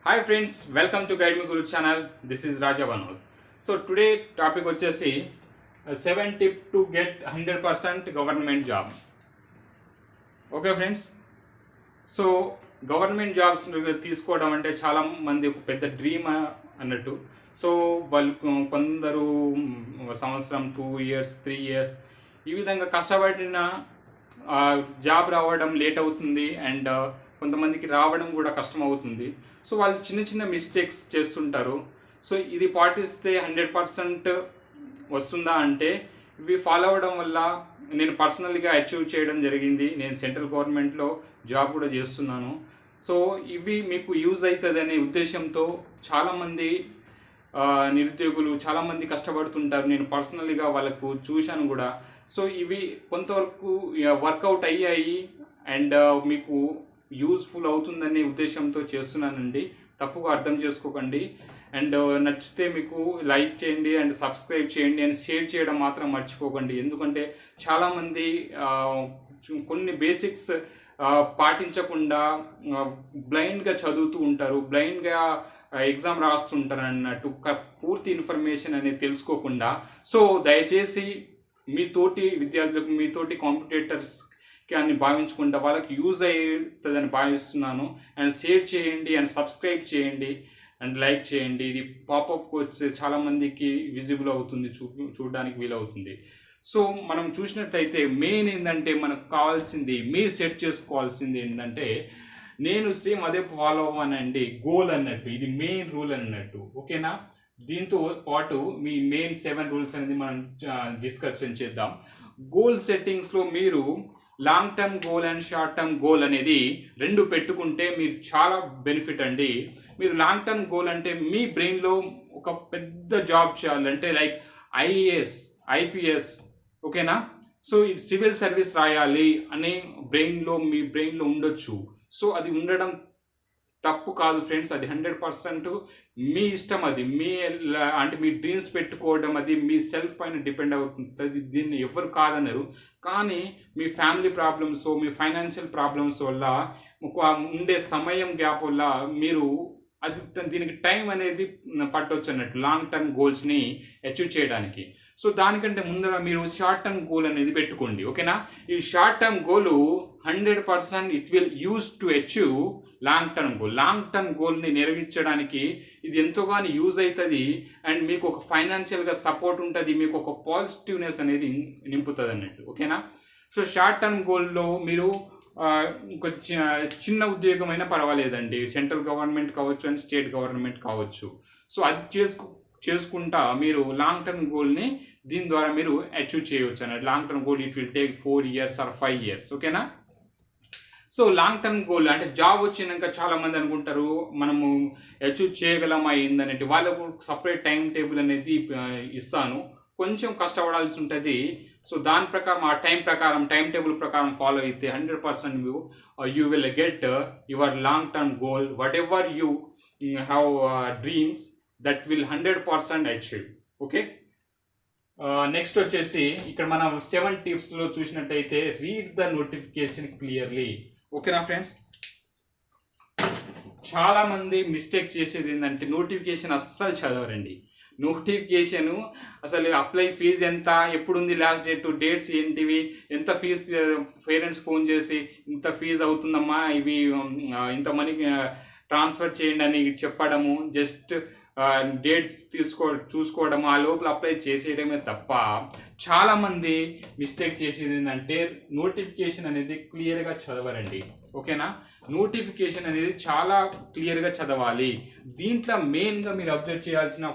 Hi friends, welcome to Guide Me Guru channel. This is Raja Banod. So today topic వచ్చేసి 7 tip to get 100% government job. Okay friends. So government jobs తీసుకోవడం అంటే చాలా మంది ఒక పెద్ద dream అన్నట్టు. So వాళ్ళు కొందరు సంవత్సరం 2 years 3 years ఈ విధంగా కష్టపడిన జాబ్ రావడం లేట్ అవుతుంది అండ్ కొంతమందికి రావడం కూడా కష్టం అవుతుంది. సో వాళ్ళు చిన్న చిన్న మిస్టేక్స్ చేస్తుంటారు. సో ఇది పాటిస్తే 100% వస్తుందా అంటే ఇవి ఫాలో అవ్వడం వల్ల నేను పర్సనల్గా అచీవ్ చేయడం జరిగింది. నేను సెంట్రల్ గవర్నమెంట్లో జాబ్ కూడా చేస్తున్నాను. సో ఇవి మీకు యూజ్ అవుతుందనే ఉద్దేశంతో చాలామంది నిరుద్యోగులు చాలామంది కష్టపడుతుంటారు. నేను పర్సనల్గా వాళ్ళకు చూశాను కూడా. సో ఇవి కొంతవరకు వర్కౌట్ అయ్యాయి అండ్ మీకు యూస్ఫుల్ అవుతుందనే ఉద్దేశంతో చేస్తున్నానండి. తప్పుగా అర్థం చేసుకోకండి. అండ్ నచ్చితే మీకు లైక్ చేయండి అండ్ సబ్స్క్రైబ్ చేయండి అండ్ షేర్ చేయడం మాత్రం మర్చిపోకండి. ఎందుకంటే చాలామంది కొన్ని బేసిక్స్ పాటించకుండా బ్లైండ్గా చదువుతూ ఉంటారు, బ్లైండ్గా ఎగ్జామ్ రాస్తుంటారు అన్నట్టు పూర్తి ఇన్ఫర్మేషన్ అనేది తెలుసుకోకుండా. సో దయచేసి మీతోటి విద్యార్థులకు మీతోటి కాంపిటేటర్స్ అని భావించకుండా వాళ్ళకి యూజ్ అవుతుందని భావిస్తున్నాను. అండ్ షేర్ చేయండి అండ్ సబ్స్క్రైబ్ చేయండి అండ్ లైక్ చేయండి. ఇది పాపప్ వచ్చే చాలామందికి విజిబుల్ అవుతుంది, చూడడానికి వీలవుతుంది. సో మనం చూసినట్టయితే మెయిన్ ఏంటంటే మనకు కావాల్సింది మీరు సెట్ చేసుకోవాల్సింది ఏంటంటే నేను సేమ్ అదే ఫాలో అవ్వనండి గోల్ అన్నట్టు. ఇది మెయిన్ రూల్ అన్నట్టు. ఓకేనా? దీంతో పాటు మీ మెయిన్ 7 రూల్స్ అనేది మనం డిస్కషన్ చేద్దాం. గోల్ సెట్టింగ్స్లో మీరు long term goal and short term goal అనేది రెండు పెట్టుకుంటే మీరు చాలా బెనిఫిట్ అండి. మీరు లాంగ్ టర్మ్ గోల్ అంటే మీ బ్రెయిన్లో ఒక పెద్ద జాబ్ చేయాలంటే లైక్ ఐఏఎస్ ఐపీఎస్, ఓకేనా? సో సివిల్ సర్వీస్ రాయాలి అనే మీ బ్రెయిన్లో ఉండొచ్చు. సో అది ఉండడం తప్పు కాదు ఫ్రెండ్స్. అది 100% మీ ఇష్టం. అది అంటే మీ డ్రీమ్స్ పెట్టుకోవడం అది మీ సెల్ఫ్ పైన డిపెండ్ అవుతుంది. దీన్ని ఎవరు కాదన్నారు. కానీ మీ ఫ్యామిలీ ప్రాబ్లమ్స్, మీ ఫైనాన్షియల్ ప్రాబ్లమ్స్ వల్ల ఉండే సమయం గ్యాప్ వల్ల మీరు దీనికి టైం అనేది పట్టవచ్చు అన్నట్టు లాంగ్ టర్మ్ గోల్స్ని అచీవ్ చేయడానికి. సో దానికంటే ముందర మీరు షార్ట్ టర్మ్ గోల్ అనేది పెట్టుకోండి. ఓకేనా? ఈ short term goal 100% it will use to achieve long term goal. Long term గోల్ని నెరవేర్చడానికి ఇది ఎంతోగానో యూజ్ అవుతుంది అండ్ మీకు ఒక ఫైనాన్షియల్గా సపోర్ట్ ఉంటుంది, మీకు ఒక పాజిటివ్నెస్ అనేది నింపుతుంది అన్నట్టు. ఓకేనా? సో షార్ట్ టర్మ్ గోల్లో మీరు ఒక చిన్న ఉద్యోగం అయినా పర్వాలేదండి. సెంట్రల్ గవర్నమెంట్ కావచ్చు అండ్ స్టేట్ గవర్నమెంట్ కావచ్చు. సో అది చేసుకుంటా మీరు లాంగ్ టర్మ్ గోల్ని దీని ద్వారా మీరు అచీవ్ చేయవచ్చు అన్నట్టు. Long term goal it will take 4 years or 5 years. ఓకేనా? సో లాంగ్ టర్మ్ గోల్ అంటే జాబ్ వచ్చినాక చాలా మంది అనుకుంటారు మనము అచీవ్ చేయగలమా ఏందనేది. వాళ్ళకు సపరేట్ టైం టేబుల్ అనేది ఇస్తాను, కొంచెం కష్టపడాల్సి ఉంటుంది. సో దాని ప్రకారం ఆ టైం టేబుల్ ప్రకారం ఫాలో అయితే 100% you will get your long term goal. What ever you have dreams that will 100% achieve. Okay? Next వచ్చేసి ఇక్కడ మనం 7 టిప్స్లో చూసినట్టయితే రీడ్ ద నోటిఫికేషన్ క్లియర్లీ. ఓకేనా ఫ్రెండ్స్? చాలా మంది మిస్టేక్ చేసేది ఏంటంటే నోటిఫికేషన్ అస్సలు చదవరండి. నోటిఫికేషన్ అసలు అప్లై ఫీజు ఎంత, ఎప్పుడు ఉంది లాస్ట్ డేట్స్ ఏంటివి, ఎంత ఫీజు పేరెంట్స్ ఫోన్ చేసి ఇంత ఫీజు అవుతుందమ్మా, ఇవి ఇంత మనీ ట్రాన్స్ఫర్ చేయండి అని చెప్పడము, జస్ట్ డేట్స్ చూసుకోవడం, ఆ లోపల అప్లై చేసేయడమే తప్ప చాలామంది మిస్టేక్ చేసేది ఏంటంటే నోటిఫికేషన్ అనేది క్లియర్గా చదవరండి. ఓకేనా? నోటిఫికేషన్ అనేది చాలా క్లియర్గా చదవాలి. దీంట్లో మెయిన్గా మీరు అబ్జర్వ్ చేయాల్సిన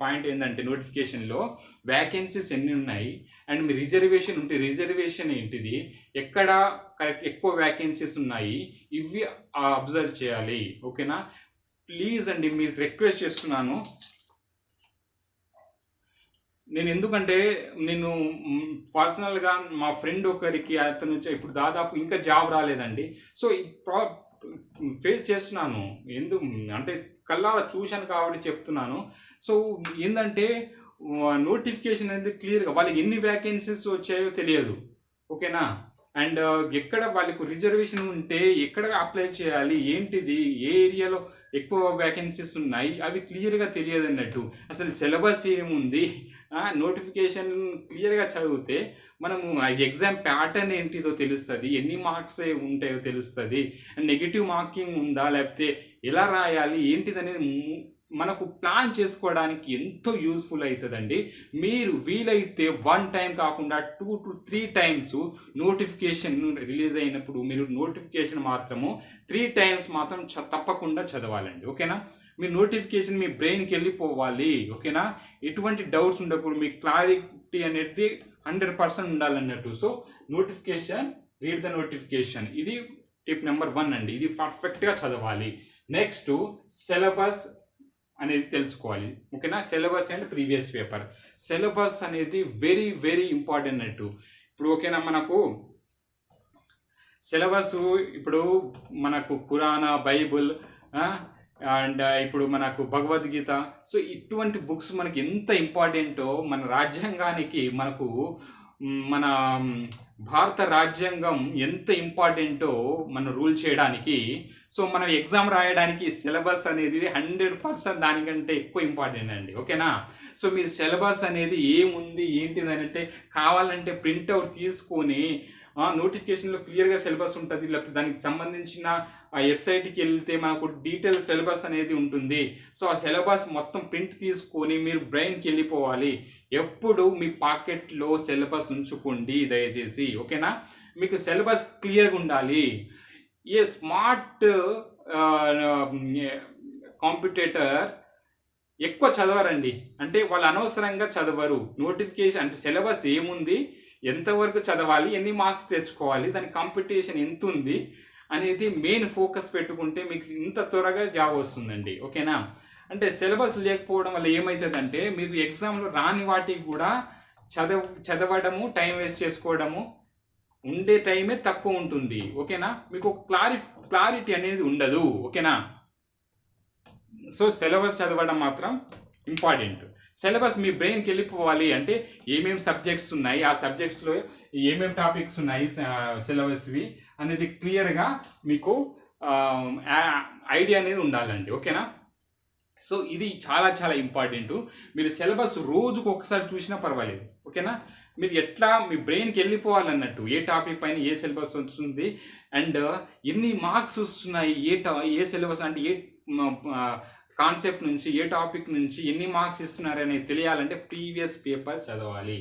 పాయింట్ ఏంటంటే నోటిఫికేషన్లో వ్యాకెన్సీస్ ఎన్ని ఉన్నాయి అండ్ మీ రిజర్వేషన్ ఉంటే రిజర్వేషన్ ఏంటిది, ఎక్కడ కరెక్ట్ ఎక్కువ వ్యాకెన్సీస్ ఉన్నాయి, ఇవి అబ్జర్వ్ చేయాలి. ఓకేనా? ప్లీజ్ అండి మీరు రిక్వెస్ట్ చేస్తున్నాను. నేను ఎందుకంటే నేను పర్సనల్గా మా ఫ్రెండ్ ఒకరికి అతను నుంచి ఇప్పుడు దాదాపు ఇంకా జాబ్ రాలేదండి. సో ఫేస్ చేస్తున్నాను. అంటే కళ్ళారా చూశాను కాబట్టి చెప్తున్నాను. సో ఏంటంటే నోటిఫికేషన్ అనేది క్లియర్గా వాళ్ళకి ఎన్ని వ్యాకెన్సీస్ వచ్చాయో తెలియదు. ఓకేనా? అండ్ ఎక్కడ వాళ్ళకు రిజర్వేషన్ ఉంటే ఎక్కడ అప్లై చేయాలి, ఏంటిది, ఏ ఏరియాలో ఎక్కువ వ్యాకెన్సీస్ ఉన్నాయి, అవి క్లియర్గా తెలియదు అన్నట్టు. అసలు సిలబస్ ఏముంది, నోటిఫికేషన్ క్లియర్గా చదివితే మనము ఎగ్జామ్ ప్యాటర్న్ ఏంటిదో తెలుస్తుంది, ఎన్ని మార్క్స్ ఉంటాయో తెలుస్తుంది, నెగిటివ్ మార్కింగ్ ఉందా లేకపోతే ఎలా రాయాలి ఏంటిది అనేది మనకు ప్లాన్ చేసుకోవడానికి ఎంతో యూస్ఫుల్ అవుతుందండి. మీరు వీలైతే 1 టైం కాకుండా 2 to 3 టైమ్స్ నోటిఫికేషన్ రిలీజ్ అయినప్పుడు మీరు నోటిఫికేషన్ మాత్రము 3 టైమ్స్ మాత్రం తప్పకుండా చదవాలండి. ఓకేనా, మీ నోటిఫికేషన్ మీ బ్రెయిన్కి వెళ్ళిపోవాలి. ఓకేనా, ఎటువంటి డౌట్స్ ఉండకూడదు, మీ క్లారిటీ అనేది 100% ఉండాలన్నట్టు. So notification, read the notification, ఇది టిప్ నెంబర్ 1 అండి. ఇది పర్ఫెక్ట్గా చదవాలి. నెక్స్ట్ సిలబస్ అనేది తెలుసుకోవాలి. ఓకేనా, syllabus and previous paper. Syllabus అనేది వెరీ వెరీ ఇంపార్టెంట్ అన్నట్టు. ఇప్పుడు ఓకేనా, మనకు సిలబస్ ఇప్పుడు మనకు పురాణ, బైబుల్ అండ్ ఇప్పుడు మనకు భగవద్గీత, సో ఇటువంటి బుక్స్ మనకి ఎంత ఇంపార్టెంటో మన రాజ్యాంగానికి, మనకు మన భారత రాజ్యాంగం ఎంత ఇంపార్టెంటో మనం రూల్ చేయడానికి, సో మనం ఎగ్జామ్ రాయడానికి సిలబస్ అనేది 100% దానికంటే ఎక్కువ ఇంపార్టెంట్ అండి. ఓకేనా, సో మీరు సిలబస్ అనేది ఏముంది ఏంటిది అంటే కావాలంటే ప్రింట్అవుట్ తీసుకొని నోటిఫికేషన్లో క్లియర్గా సిలబస్ ఉంటుంది, లేకపోతే దానికి సంబంధించిన ఆ వెబ్సైట్కి వెళ్తే మనకు డీటెయిల్ సిలబస్ అనేది ఉంటుంది. సో ఆ సిలబస్ మొత్తం ప్రింట్ తీసుకొని మీరు బ్రెయిన్కి వెళ్ళిపోవాలి. ఎప్పుడు మీ పాకెట్లో సిలబస్ ఉంచుకోండి దయచేసి. ఓకేనా, మీకు సిలబస్ క్లియర్గా ఉండాలి. ఏ స్మార్ట్ కాంపిటేటర్ ఎక్కువ చదవరండి, అంటే వాళ్ళు అనవసరంగా చదవరు. నోటిఫికేషన్ అంటే సిలబస్ ఏముంది, ఎంతవరకు చదవాలి, ఎన్ని మార్క్స్ తెచ్చుకోవాలి, దాని కాంపిటీషన్ ఎంత ఉంది అనేది మెయిన్ ఫోకస్ పెట్టుకుంటే మీకు ఇంత త్వరగా జాబ్ వస్తుందండి. ఓకేనా, అంటే సిలబస్ లేకపోవడం వల్ల ఏమవుతుందంటే మీరు ఎగ్జామ్లో రాని వాటికి కూడా చదవడము, టైం వేస్ట్ చేసుకోవడము, ఉండే టైమే తక్కువ ఉంటుంది. ఓకేనా, మీకు క్లారిటీ అనేది ఉండదు. ఓకేనా, సో సిలబస్ చదవడం మాత్రం ఇంపార్టెంట్. సిలబస్ మీ బ్రెయిన్కి వెళ్ళిపోవాలి అంటే ఏమేమి సబ్జెక్ట్స్ ఉన్నాయి, ఆ సబ్జెక్ట్స్లో ఏమేమి టాపిక్స్ ఉన్నాయి సిలబస్వి అనేది క్లియర్గా మీకు ఐడియా అనేది ఉండాలండి. ఓకేనా, సో ఇది చాలా చాలా ఇంపార్టెంట్. మీరు సిలబస్ రోజుకు ఒకసారి చూసినా పర్వాలేదు. ఓకేనా, మీరు ఎట్లా మీ బ్రెయిన్కి వెళ్ళిపోవాలన్నట్టు, ఏ టాపిక్ పైన ఏ సిలబస్ వస్తుంది అండ్ ఎన్ని మార్క్స్ వస్తున్నాయి, ఏ సిలబస్ అంటే ఏ కాన్సెప్ట్ నుంచి, ఏ టాపిక్ నుంచి ఎన్ని మార్క్స్ ఇస్తున్నారు అనేది తెలియాలంటే ప్రీవియస్ పేపర్ చదవాలి,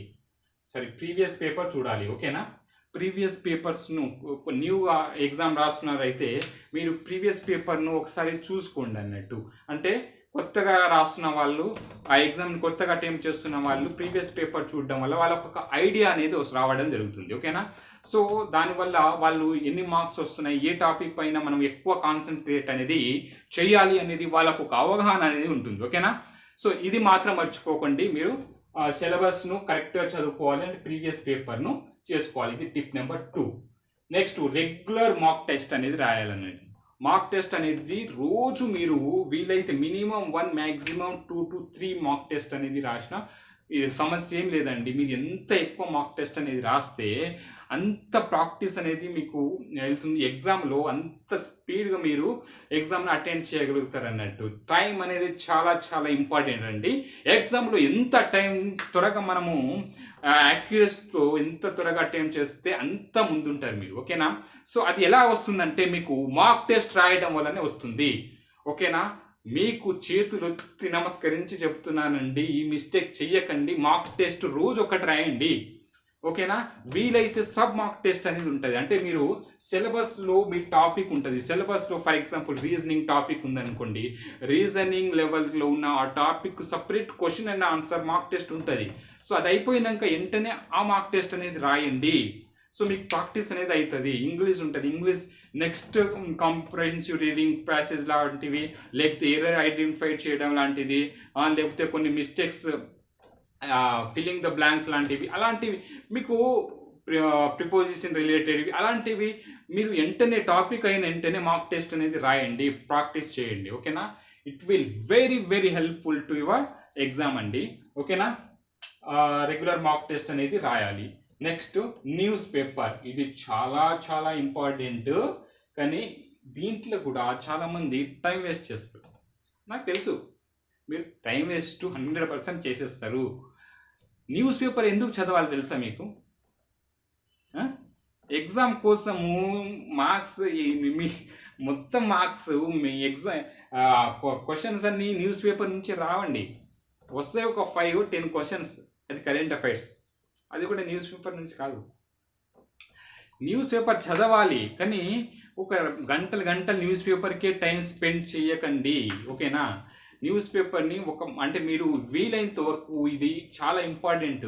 ప్రీవియస్ పేపర్ చూడాలి. ఓకేనా, ప్రీవియస్ పేపర్స్ను న్యూగా ఎగ్జామ్ రాస్తున్నారైతే మీరు ప్రీవియస్ పేపర్ను ఒకసారి చూసుకోండి అన్నట్టు. అంటే కొత్తగా రాస్తున్న వాళ్ళు, ఆ ఎగ్జామ్ని కొత్తగా అటెంప్ట్ చేస్తున్న వాళ్ళు ప్రీవియస్ పేపర్ చూడడం వల్ల వాళ్ళకు ఒక ఐడియా అనేది రావడం జరుగుతుంది. ఓకేనా, సో దానివల్ల వాళ్ళు ఎన్ని మార్క్స్ వస్తున్నాయి, ఏ టాపిక్ పైన మనం ఎక్కువ కాన్సన్ట్రేట్ అనేది చేయాలి అనేది వాళ్ళకు ఒక అవగాహన అనేది ఉంటుంది. ఓకేనా, సో ఇది మాత్రం మర్చిపోకండి, మీరు సిలబస్ను కరెక్ట్గా చదువుకోవాలి అండ్ ప్రీవియస్ పేపర్ను చేసుకోవాలి. ఇది tip number 2. Next regular mock test అనేది రాయాలన్నది. మాక్ టెస్ట్ అనేది రోజు మీరు వీలైతే minimum 1, maximum 2 to 3 mock test అనేది రాసిన సమస్య ఏం లేదండి. మీరు ఎంత ఎక్కువ మాక్ టెస్ట్ అనేది రాస్తే అంత ప్రాక్టీస్ అనేది మీకు వెళ్తుంది. ఎగ్జామ్లో అంత స్పీడ్గా మీరు ఎగ్జామ్ని అటెండ్ చేయగలుగుతారు అన్నట్టు. టైం అనేది చాలా చాలా ఇంపార్టెంట్ అండి. ఎగ్జామ్లో ఎంత టైం త్వరగా మనము యాక్యురసీతో ఎంత త్వరగా అటెంప్ట్ చేస్తే అంత ముందుంటారు మీరు. ఓకేనా, సో అది ఎలా వస్తుందంటే మీకు మాక్ టెస్ట్ రాయడం వల్లనే వస్తుంది. ఓకేనా, మీకు చేతులు ఎత్తి నమస్కరించి చెప్తున్నానండి, ఈ మిస్టేక్ చెయ్యకండి. మాక్ టెస్ట్ రోజు ఒకటి రాయండి. ఓకేనా, వీలైతే సబ్ మాక్ టెస్ట్ అనేది ఉంటుంది. అంటే మీరు సిలబస్లో మీ టాపిక్ ఉంటుంది. సిలబస్లో ఫర్ ఎగ్జాంపుల్ రీజనింగ్ టాపిక్ ఉందనుకోండి, రీజనింగ్ లెవెల్లో ఉన్న ఆ topic separate question and answer mock test ఉంటుంది. సో అది అయిపోయినాక వెంటనే ఆ మాక్ టెస్ట్ అనేది రాయండి. సో మీకు ప్రాక్టీస్ అనేది అవుతుంది. ఇంగ్లీష్ ఉంటుంది, English next comprehensive reading passage లాంటివి, లేకపోతే ఎర్రర్ ఐడెంటిఫై చేయడం లాంటిది, లేకపోతే కొన్ని మిస్టేక్స్ ఫిల్లింగ్ ద బ్లాంక్స్ లాంటివి, అలాంటివి మీకు ప్రిపోజిషన్ రిలేటెడ్వి అలాంటివి మీరు వెంటనే టాపిక్ అయిన వెంటనే మాక్ టెస్ట్ అనేది రాయండి, ప్రాక్టీస్ చేయండి. ఓకేనా, it will very very helpful to your exam అండి. ఓకేనా, రెగ్యులర్ మాక్ టెస్ట్ అనేది రాయాలి. నెక్స్ట్ న్యూస్ పేపర్, ఇది చాలా చాలా ఇంపార్టెంట్. కానీ దీంట్లో కూడా చాలామంది టైం వేస్ట్ చేస్తారు. నాకు తెలుసు మీరు టైం వేస్ట్ 100% చేసేస్తారు. న్యూస్ పేపర్ ఎందుకు చదవాలి తెలుసా మీకు? ఎగ్జామ్ కోసము మార్క్స్, మీ మొత్తం మార్క్స్ మీ ఎగ్జామ్ క్వశ్చన్స్ అన్నీ న్యూస్ పేపర్ నుంచి రావండి. వస్తాయి ఒక 5-10 క్వశ్చన్స్, అది కరెంట్ అఫైర్స్, అది కూడా న్యూస్ పేపర్ నుంచి కాదు. న్యూస్ పేపర్ చదవాలి కానీ ఒక గంటలు న్యూస్ పేపర్కే టైం స్పెండ్ చేయకండి, ఓకేనా? న్యూస్ పేపర్ని అంటే మీరు వీలైనంత వరకు, ఇది చాలా ఇంపార్టెంట్,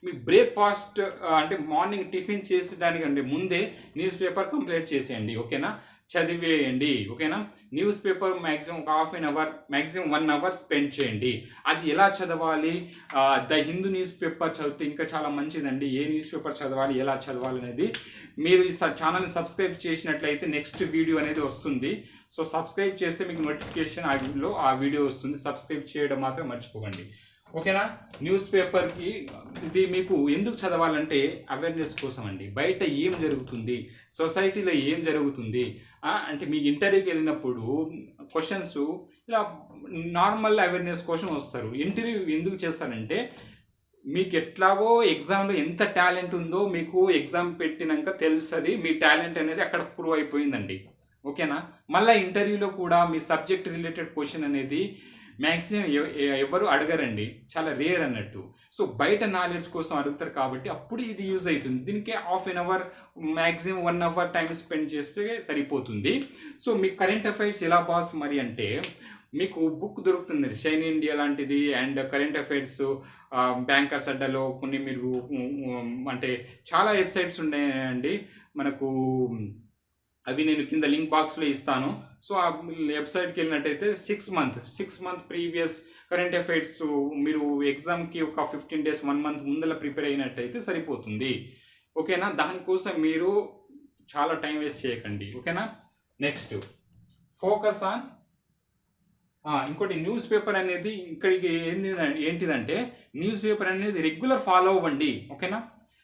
మీ బ్రేక్ఫాస్ట్ అంటే మార్నింగ్ టిఫిన్ చేసేదానికంటే ముందే న్యూస్ పేపర్ కంప్లీట్ చేసేయండి, ఓకేనా? చదివేయండి, ఓకేనా? న్యూస్ పేపర్ మ్యాక్సిమం ఒక ½ an hour, maximum 1 hour spend చేయండి. అది ఎలా చదవాలి? ద హిందూ న్యూస్ పేపర్ చదివితే ఇంకా చాలా మంచిదండి. ఏ న్యూస్ పేపర్ చదవాలి, ఎలా చదవాలి అనేది మీరు ఈ ఛానల్ని సబ్స్క్రైబ్ చేసినట్లయితే నెక్స్ట్ వీడియో అనేది వస్తుంది. సో సబ్స్క్రైబ్ చేస్తే మీకు నోటిఫికేషన్ ఆ వీడియో వస్తుంది. సబ్స్క్రైబ్ చేయడం మాత్రం మర్చిపోకండి, ఓకేనా? న్యూస్ పేపర్కి ఇది మీకు ఎందుకు చదవాలంటే అవేర్నెస్ కోసం అండి. బయట ఏం జరుగుతుంది, సొసైటీలో ఏం జరుగుతుంది, అంటే మీ ఇంటర్వ్యూకి వెళ్ళినప్పుడు క్వశ్చన్స్ ఇలా నార్మల్ అవేర్నెస్ కోసం వస్తారు. ఇంటర్వ్యూ ఎందుకు చేస్తారంటే మీకు ఎట్లాగో ఎగ్జామ్లో ఎంత టాలెంట్ ఉందో మీకు ఎగ్జామ్ పెట్టినాక తెలుస్తుంది. మీ టాలెంట్ అనేది అక్కడ ప్రూవ్ అయిపోయిందండి, ఓకేనా? మళ్ళీ ఇంటర్వ్యూలో కూడా మీ సబ్జెక్ట్ రిలేటెడ్ క్వశ్చన్ అనేది మ్యాక్సిమం ఎవరు అడగరండి, చాలా రేర్ అన్నట్టు. సో బయట నాలెడ్జ్ కోసం అడుగుతారు కాబట్టి అప్పుడు ఇది యూజ్ అవుతుంది. దీనికి ½ an hour, maximum 1 hour time spend చేస్తే సరిపోతుంది. సో మీ కరెంట్ అఫైర్స్ ఎలా బాస్ మరి అంటే మీకు బుక్ దొరుకుతుంది, షైన్ ఇండియా లాంటిది, అండ్ కరెంట్ అఫైర్స్, బ్యాంకర్స్ అడ్డాలో కొన్ని మీరు అంటే చాలా వెబ్సైట్స్ ఉన్నాయండి మనకు. అవి నేను కింద లింక్ బాక్స్లో ఇస్తాను. సో ఆ వెబ్సైట్కి వెళ్ళినట్టయితే 6 month ప్రీవియస్ కరెంట్ అఫైర్స్ మీరు ఎగ్జామ్కి ఒక 15 days 1 month ముందర ప్రిపేర్ అయినట్టయితే సరిపోతుంది, ఓకేనా? దానికోసం మీరు చాలా టైం వేస్ట్ చేయకండి, ఓకేనా? నెక్స్ట్ ఫోకస్ ఆన్ ఇంకోటి, న్యూస్ పేపర్ అనేది ఇక్కడికి ఏంటిదంటే న్యూస్ పేపర్ అనేది రెగ్యులర్ ఫాలో అవ్వండి, ఓకేనా?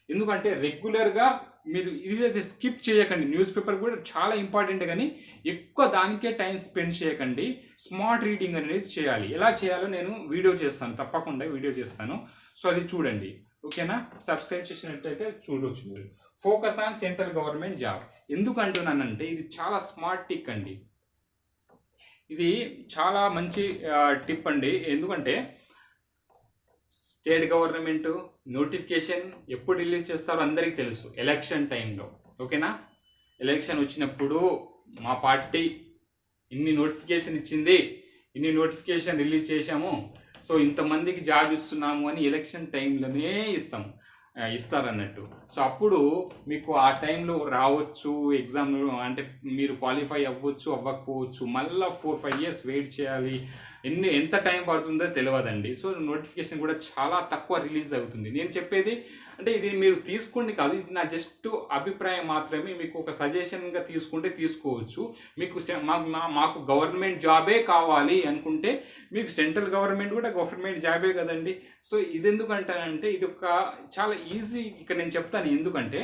ఎందుకంటే రెగ్యులర్గా మీరు ఇదైతే స్కిప్ చేయకండి. న్యూస్ పేపర్ కూడా చాలా ఇంపార్టెంట్, కానీ ఎక్కువ దానికే టైం స్పెండ్ చేయకండి. స్మార్ట్ రీడింగ్ అనేది చేయాలి. ఎలా చేయాలో నేను వీడియో చేస్తాను, తప్పకుండా వీడియో చేస్తాను. సో అది చూడండి, ఓకేనా? సబ్స్క్రైబ్ చేసినట్లయితే చూడవచ్చు మీరు. Focus on central government job ఎందుకు అంటున్నానంటే ఇది చాలా స్మార్ట్ టిక్ అండి. ఇది చాలా మంచి టిప్ అండి. ఎందుకంటే స్టేట్ గవర్నమెంట్ నోటిఫికేషన్ ఎప్పుడు రిలీజ్ చేస్తారో అందరికీ తెలుసు, ఎలక్షన్ టైంలో, ఓకేనా? ఎలక్షన్ వచ్చినప్పుడు మా పార్టీ ఇన్ని నోటిఫికేషన్ ఇచ్చింది, ఇన్ని నోటిఫికేషన్ రిలీజ్ చేశాము, సో ఇంతమందికి జాబ్ ఇస్తున్నాము అని ఎలక్షన్ టైంలోనే ఇస్తారన్నట్టు. సో అప్పుడు మీకు ఆ టైంలో రావచ్చు ఎగ్జామ్, అంటే మీరు క్వాలిఫై అవ్వచ్చు అవ్వకపోవచ్చు, మళ్ళీ 4-5 years వెయిట్ చేయాలి. ఎంత టైం పడుతుందో తెలియదండి. సో నోటిఫికేషన్ కూడా చాలా తక్కువ రిలీజ్ అవుతుంది. నేను చెప్పేది అంటే ఇది మీరు తీసుకోండి కాదు, ఇది నా జస్ట్ అభిప్రాయం మాత్రమే. మీకు ఒక సజెషన్గా తీసుకుంటే తీసుకోవచ్చు. మీకు మాకు గవర్నమెంట్ జాబే కావాలి అనుకుంటే మీకు సెంట్రల్ గవర్నమెంట్ కూడా గవర్నమెంట్ జాబే కదండి. సో ఇది ఎందుకంటానంటే ఇది ఒక చాలా ఈజీ, ఇక్కడ నేను చెప్తాను ఎందుకంటే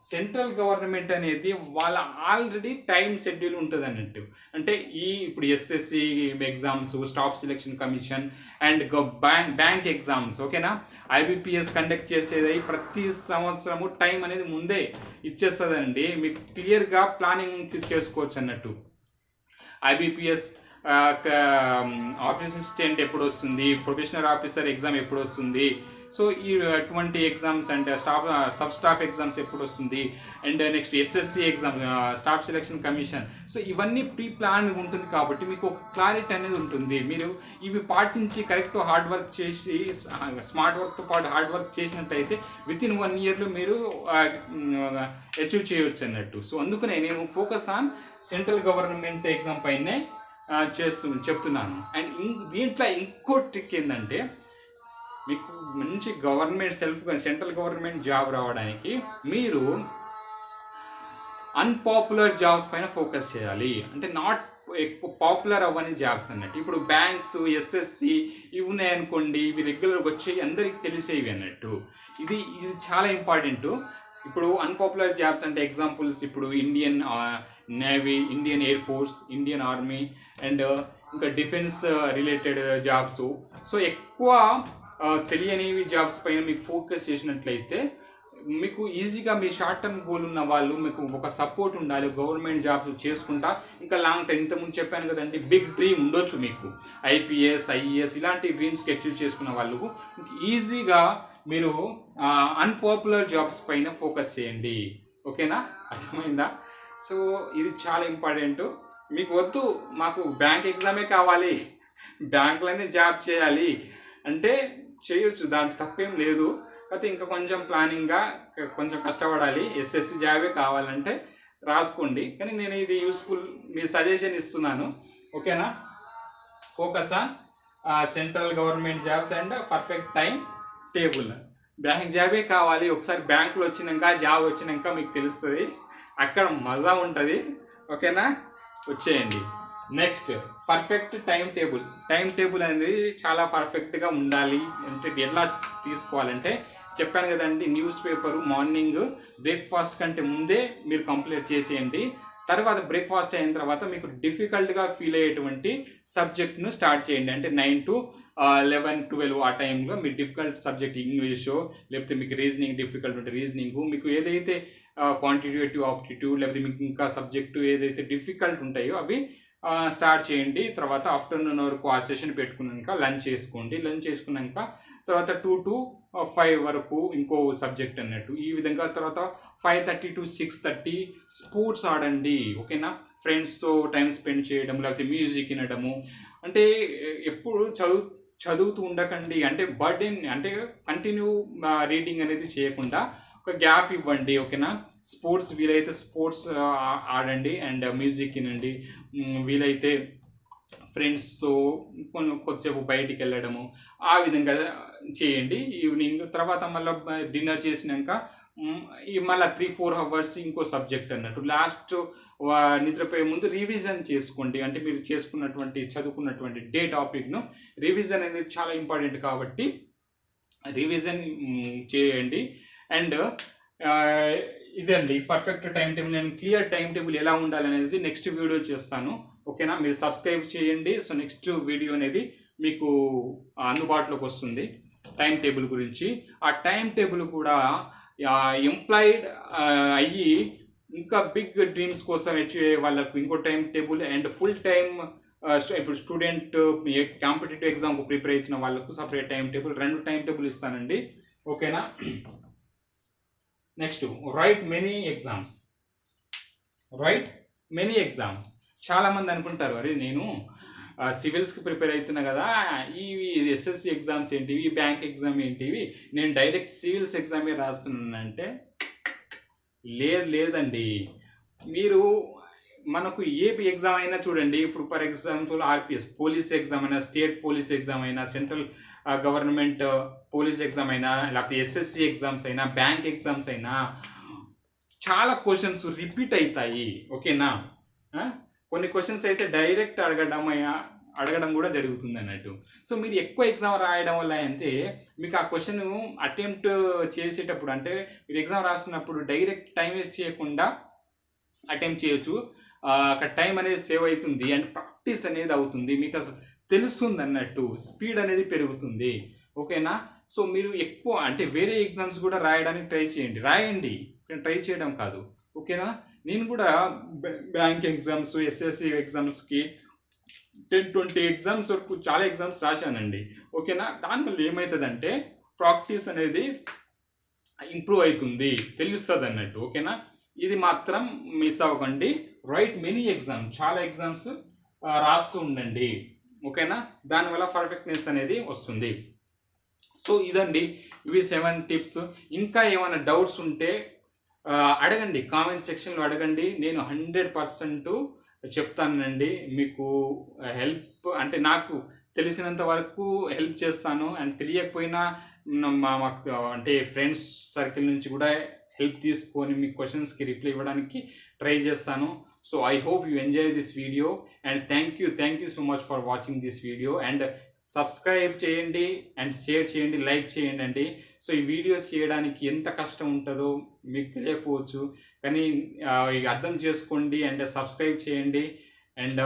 సెంట్రల్ గవర్నమెంట్ అనేది వాళ్ళ ఆల్రెడీ టైం షెడ్యూల్ ఉంటుంది అన్నట్టు. అంటే ఇప్పుడు SSC exams, staff selection commission and bank exams, ఓకేనా? ఐబిపిఎస్ కండక్ట్ చేసేది ప్రతి సంవత్సరము టైం అనేది ముందే ఇచ్చేస్తుందండి. మీకు క్లియర్గా ప్లానింగ్ చేసుకోవచ్చు అన్నట్టు. ఐబిపిఎస్ ఆఫీస్ అసిస్టెంట్ ఎప్పుడు వస్తుంది, ప్రొఫెషనల్ ఆఫీసర్ ఎగ్జామ్ ఎప్పుడు వస్తుంది, సో ఈ 20 exams and sub staff exams ఎప్పుడు వస్తుంది, and next SSC exam, staff selection commission. So ఇవన్నీ ప్రీ ప్లాన్ ఉంటుంది కాబట్టి మీకు ఒక క్లారిటీ అనేది ఉంటుంది. మీరు ఇవి పాటించి కరెక్ట్ హార్డ్ వర్క్ చేసి, స్మార్ట్ వర్క్తో పాటు హార్డ్ వర్క్ చేసినట్టయితే వితిన్ 1 yearలో మీరు అచీవ్ చేయవచ్చు అన్నట్టు. సో అందుకనే నేను focus on central government exam పైనే చెప్తున్నాను. అండ్ దీంట్లో ఇంకో ట్రిక్ ఏంటంటే మీకు మంచి గవర్నమెంట్ సెంట్రల్ గవర్నమెంట్ జాబ్ రావడానికి మీరు అన్పాపులర్ జాబ్స్ పైన ఫోకస్ చేయాలి. అంటే నాట్ ఎక్కువ పాపులర్ అవ్వని జాబ్స్ అన్నట్టు. ఇప్పుడు బ్యాంక్స్, ఎస్ఎస్సి ఇవి ఉన్నాయనుకోండి, ఇవి రెగ్యులర్గా వచ్చి అందరికి తెలిసేవి అన్నట్టు. ఇది చాలా ఇంపార్టెంట్. ఇప్పుడు అన్పాపులర్ జాబ్స్ అంటే ఎగ్జాంపుల్స్ ఇప్పుడు Indian navy, Indian air force, Indian army and ఇంకా డిఫెన్స్ రిలేటెడ్ జాబ్స్. సో ఎక్కువ తెలియనివి జాబ్స్ పైన మీకు ఫోకస్ చేసినట్లయితే మీకు ఈజీగా మీ షార్ట్ టర్మ్ గోల్ ఉన్న వాళ్ళు మీకు ఒక సపోర్ట్ ఉండాలి. గవర్నమెంట్ జాబ్స్ చేసుకుంటా ఇంకా లాంగ్ టైం, ఇంతకుముందు చెప్పాను కదండి, బిగ్ డ్రీమ్ ఉండొచ్చు మీకు, ఐపీఎస్, ఐఏఎస్ ఇలాంటి డ్రీమ్స్కి అచీవ్ చేసుకున్న వాళ్ళకు ఈజీగా మీరు అన్పాపులర్ జాబ్స్ పైన ఫోకస్ చేయండి. ఓకేనా, అర్థమైందా? సో ఇది చాలా ఇంపార్టెంట్. మీకు వద్దు మాకు బ్యాంక్ ఎగ్జామే కావాలి, బ్యాంకులోనే జాబ్ చేయాలి అంటే చేయొచ్చు, దాంట్లో తప్పేం లేదు. కాకపోతే ఇంకా కొంచెం ప్లానింగ్గా కొంచెం కష్టపడాలి. ఎస్ఎస్సి జాబే కావాలంటే రాసుకోండి. కానీ నేను ఇది యూస్ఫుల్ మీ సజెషన్ ఇస్తున్నాను. ఓకేనా, focus on central government jobs and perfect time table. Bank జాబే కావాలి. ఒకసారి బ్యాంకులో వచ్చినాక, జాబ్ వచ్చినాక మీకు తెలుస్తుంది, అక్కడ మజా ఉంటుంది. ఓకేనా, వచ్చేయండి. Next, perfect time table. Time table అనేది చాలా పర్ఫెక్ట్గా ఉండాలి. అంటే ఎలా తీసుకోవాలంటే చెప్పాను కదండి, న్యూస్ పేపరు మార్నింగ్ బ్రేక్ఫాస్ట్ కంటే ముందే మీరు కంప్లీట్ చేసేయండి. తర్వాత బ్రేక్ఫాస్ట్ అయిన తర్వాత మీకు డిఫికల్ట్గా ఫీల్ అయ్యేటువంటి సబ్జెక్ట్ను స్టార్ట్ చేయండి. అంటే 9 to 11, 12 ఆ టైంలో మీ డిఫికల్ట్ సబ్జెక్ట్ ఇంగ్లీషు, లేకపోతే మీకు రీజనింగ్ డిఫికల్ట్ ఉంటే రీజనింగ్, మీకు ఏదైతే క్వాంటిటేటివ్ ఆప్టిట్యూడ్, లేకపోతే మీకు ఇంకా సబ్జెక్టు ఏదైతే డిఫికల్ట్ ఉంటాయో అవి స్టార్ట్ చేయండి. తర్వాత ఆఫ్టర్నూన్ వరకు ఆ సెషన్ పెట్టుకున్నాక లంచ్ చేసుకోండి. లంచ్ చేసుకున్నాక తర్వాత 2 to 5 వరకు ఇంకో సబ్జెక్ట్ అన్నట్టు. ఈ విధంగా తర్వాత 5:30 to 6:30 స్పోర్ట్స్ ఆడండి. ఓకేనా, ఫ్రెండ్స్తో టైం స్పెండ్ చేయడం, లేకపోతే మ్యూజిక్ వినడము. అంటే ఎప్పుడు చదువుతూ ఉండకండి. అంటే బర్డెన్ అంటే కంటిన్యూ రీడింగ్ అనేది చేయకుండా ఒక గ్యాప్ ఇవ్వండి. ఓకేనా, స్పోర్ట్స్ వీలైతే స్పోర్ట్స్ ఆడండి అండ్ మ్యూజిక్ వినండి. వీలైతే ఫ్రెండ్స్తో కొద్దిసేపు బయటికి వెళ్ళడము ఆ విధంగా చేయండి. ఈవినింగ్ తర్వాత మళ్ళీ డిన్నర్ చేసినాక మళ్ళీ 3-4 అవర్స్ ఇంకో సబ్జెక్ట్ అన్నట్టు. లాస్ట్ నిద్రపోయే ముందు రివిజన్ చేసుకోండి. అంటే మీరు చదువుకున్నటువంటి డే టాపిక్ను రివిజన్ అనేది చాలా ఇంపార్టెంట్ కాబట్టి రివిజన్ చేయండి. అండ్ ఇదండి పర్ఫెక్ట్ టైం టేబుల్. నేను క్లియర్ టైం టేబుల్ ఎలా ఉండాలనేది నెక్స్ట్ వీడియో చేస్తాను. ఓకేనా, మీరు సబ్స్క్రైబ్ చేయండి. సో నెక్స్ట్ వీడియో అనేది మీకు అందుబాటులోకి వస్తుంది టైం టేబుల్ గురించి. ఆ టైం టేబుల్ కూడా ఎంప్లాయిడ్ అయ్యి ఇంకా బిగ్ డ్రీమ్స్ కోసం అచీవ్ అయ్యే వాళ్ళకు ఇంకో time table and full time ఇప్పుడు స్టూడెంట్ కాంపిటేటివ్ ఎగ్జామ్కు ప్రిపేర్ అవుతున్న వాళ్ళకు separate time table, 2 time table ఇస్తానండి. ఓకేనా, నెక్స్ట్ రైట్ మెనీ ఎగ్జామ్స్. చాలా మంది అనుకుంటారు, అరే నేను సివిల్స్కి ప్రిపేర్ అవుతున్నా కదా, ఈ ఎస్ఎస్సి ఎగ్జామ్స్ ఏంటివి, బ్యాంక్ ఎగ్జామ్ ఏంటివి, నేను డైరెక్ట్ సివిల్స్ ఎగ్జామే రాస్తున్నానంటే లేదండి. మీరు మనకు ఏ ఎగ్జామ్ అయినా చూడండి. ఇప్పుడు for example RPS police exam అయినా, స్టేట్ పోలీస్ ఎగ్జామ్ అయినా, సెంట్రల్ గవర్నమెంట్ పోలీస్ ఎగ్జామ్ అయినా, లేకపోతే ఎస్ఎస్సి ఎగ్జామ్స్ అయినా, బ్యాంక్ ఎగ్జామ్స్ అయినా చాలా క్వశ్చన్స్ రిపీట్ అవుతాయి. ఓకేనా, కొన్ని క్వశ్చన్స్ అయితే డైరెక్ట్ అడగడం కూడా జరుగుతుంది అన్నట్టు. సో మీరు ఎక్కువ ఎగ్జామ్ రాయడం వల్ల అంటే మీకు ఆ క్వశ్చన్ అటెంప్ట్ చేసేటప్పుడు, అంటే మీరు ఎగ్జామ్ రాస్తున్నప్పుడు డైరెక్ట్ టైం వేస్ట్ చేయకుండా అటెంప్ట్ చేయొచ్చు. అక్కడ టైం అనేది సేవ్ అవుతుంది అండ్ ప్రాక్టీస్ అనేది అవుతుంది. మీకు అసలు తెలుస్తుంది అన్నట్టు, స్పీడ్ అనేది పెరుగుతుంది. ఓకేనా, సో మీరు ఎక్కువ అంటే వేరే ఎగ్జామ్స్ కూడా రాయడానికి రాయండి, ట్రై చేయడం కాదు. ఓకేనా, నేను కూడా బ్యాంక్ ఎగ్జామ్స్, ఎస్ఎస్సి ఎగ్జామ్స్కి 10-20 ఎగ్జామ్స్ వరకు చాలా ఎగ్జామ్స్ రాశానండి. ఓకేనా, దానివల్ల ఏమవుతుందంటే ప్రాక్టీస్ అనేది ఇంప్రూవ్ అవుతుంది, తెలుస్తుంది అన్నట్టు. ఓకేనా, ఇది మాత్రం మిస్ అవ్వకండి. రైట్ మెనీ ఎగ్జామ్, చాలా ఎగ్జామ్స్ రాస్తూ ఉండండి. ఓకేనా, దానివల్ల పర్ఫెక్ట్నెస్ అనేది వస్తుంది. సో ఇదండి, ఇవి 7 టిప్స్. ఇంకా ఏమైనా డౌట్స్ ఉంటే అడగండి, కామెంట్ సెక్షన్లో అడగండి. నేను 100% చెప్తానండి. మీకు హెల్ప్ అంటే నాకు తెలిసినంత వరకు హెల్ప్ చేస్తాను. అండ్ తెలియకపోయినా మాకు అంటే ఫ్రెండ్స్ సర్కిల్ నుంచి కూడా హెల్ప్ తీసుకొని మీ క్వశ్చన్స్కి రిప్లై ఇవ్వడానికి ట్రై చేస్తాను. So I hope you enjoy this video and thank you so much for watching this video and subscribe చేయండి అండ్ షేర్ చేయండి, లైక్ చేయండి అండి. సో ఈ వీడియోస్ చేయడానికి ఎంత కష్టం ఉంటుందో మీకు తెలియకపోవచ్చు, కానీ అర్థం చేసుకోండి అండ్ సబ్స్క్రైబ్ చేయండి అండ్